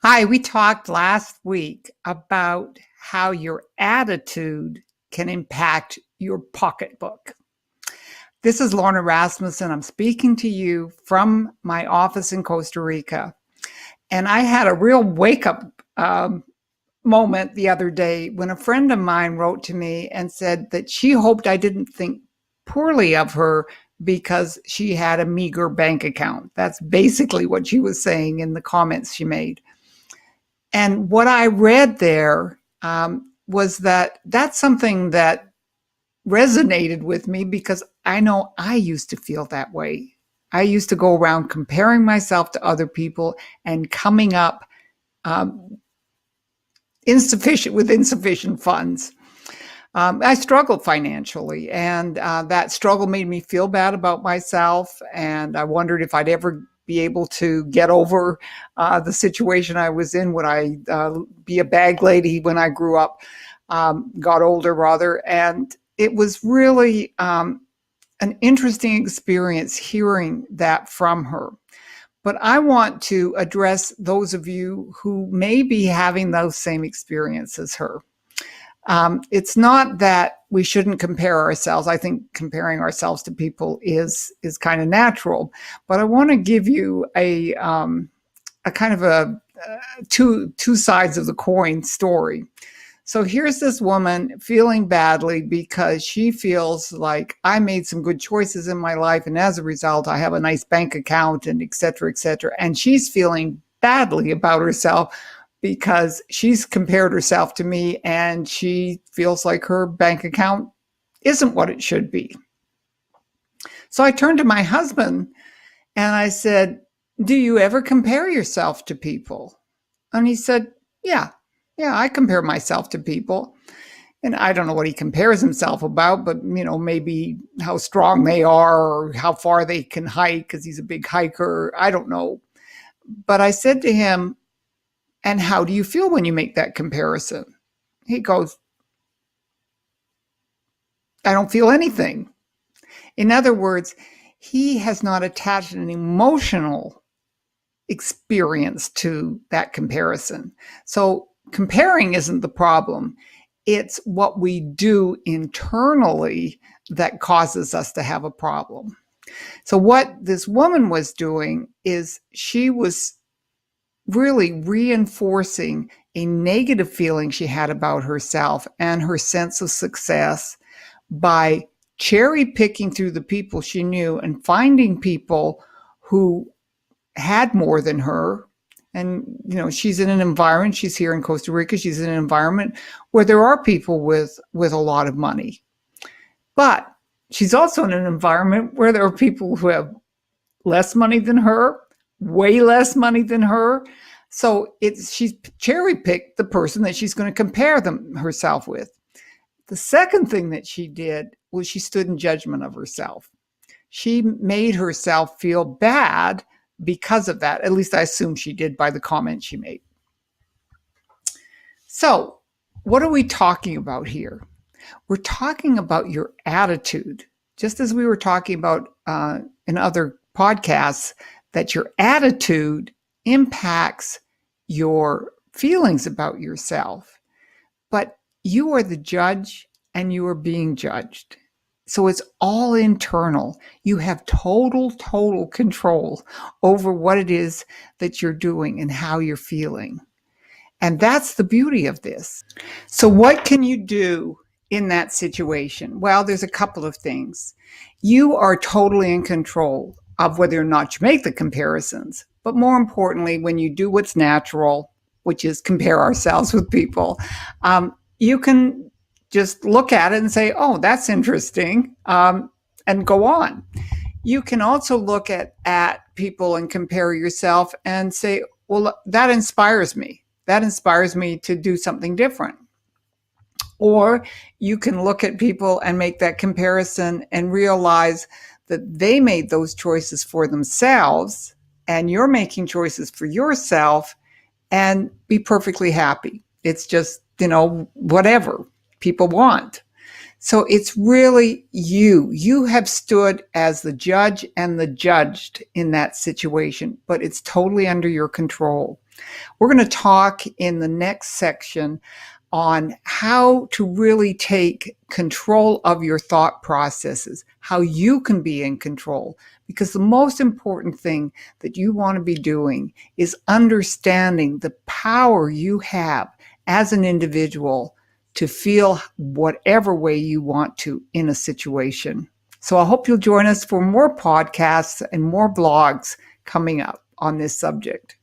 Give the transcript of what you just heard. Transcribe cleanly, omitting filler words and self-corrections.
Hi, we talked last week about how your attitude can impact your pocketbook. This is Lorna Rasmussen. I'm speaking to you from my office in Costa Rica. And I had a real wake up moment the other day when a friend of mine wrote to me and said that she hoped I didn't think poorly of her because she had a meager bank account. That's basically what she was saying in the comments she made. And what I read there was that that's something that resonated with me because I know I used to feel that way. I used to go around comparing myself to other people and coming up insufficient funds. I struggled financially, and that struggle made me feel bad about myself. And I wondered if I'd ever be able to get over the situation I was in. Would I be a bag lady when I grew up, got older rather? And it was really an interesting experience hearing that from her. But I want to address those of you who may be having those same experiences as her. It's not that we shouldn't compare ourselves. I think comparing ourselves to people is kind of natural. But I want to give you a kind of a two sides of the coin story. So here's this woman feeling badly because she feels like I made some good choices in my life, and as a result, I have a nice bank account and et cetera, et cetera. And she's feeling badly about herself because she's compared herself to me and she feels like her bank account isn't what it should be. So I turned to my husband and I said, "Do you ever compare yourself to people?" And he said, yeah, I compare myself to people. And I don't know what he compares himself about, but maybe how strong they are or how far they can hike because he's a big hiker. I don't know. But I said to him, "And how do you feel when you make that comparison?" He goes, "I don't feel anything." In other words, he has not attached an emotional experience to that comparison. So comparing isn't the problem. It's what we do internally that causes us to have a problem. So what this woman was doing is she was really reinforcing a negative feeling she had about herself and her sense of success by cherry picking through the people she knew and finding people who had more than her. And, she's in an environment, she's here in Costa Rica, she's in an environment where there are people with a lot of money. But she's also in an environment where there are people who have less money than her, way less money than her. So she's cherry picked the person that she's going to compare herself with. The second thing that she did was she stood in judgment of herself. She made herself feel bad because of that. At least I assume she did by the comment she made. So what are we talking about here? We're talking about your attitude, just as we were talking about in other podcasts, that your attitude impacts your feelings about yourself. But you are the judge and you are being judged. So it's all internal. You have total control over what it is that you're doing and how you're feeling. And that's the beauty of this. So what can you do in that situation? Well, there's a couple of things. You are totally in control of whether or not you make the comparisons. But more importantly, when you do what's natural, which is compare ourselves with people, you can just look at it and say, "Oh, that's interesting," and go on. You can also look at people and compare yourself and say, "Well, that inspires me. That inspires me to do something different." Or you can look at people and make that comparison and realize that they made those choices for themselves and you're making choices for yourself, and be perfectly happy. It's just, whatever people want. So it's really you. You have stood as the judge and the judged in that situation, but it's totally under your control. We're going to talk in the next section on how to really take control of your thought processes, how you can be in control. Because the most important thing that you want to be doing is understanding the power you have as an individual to feel whatever way you want to in a situation. So I hope you'll join us for more podcasts and more blogs coming up on this subject.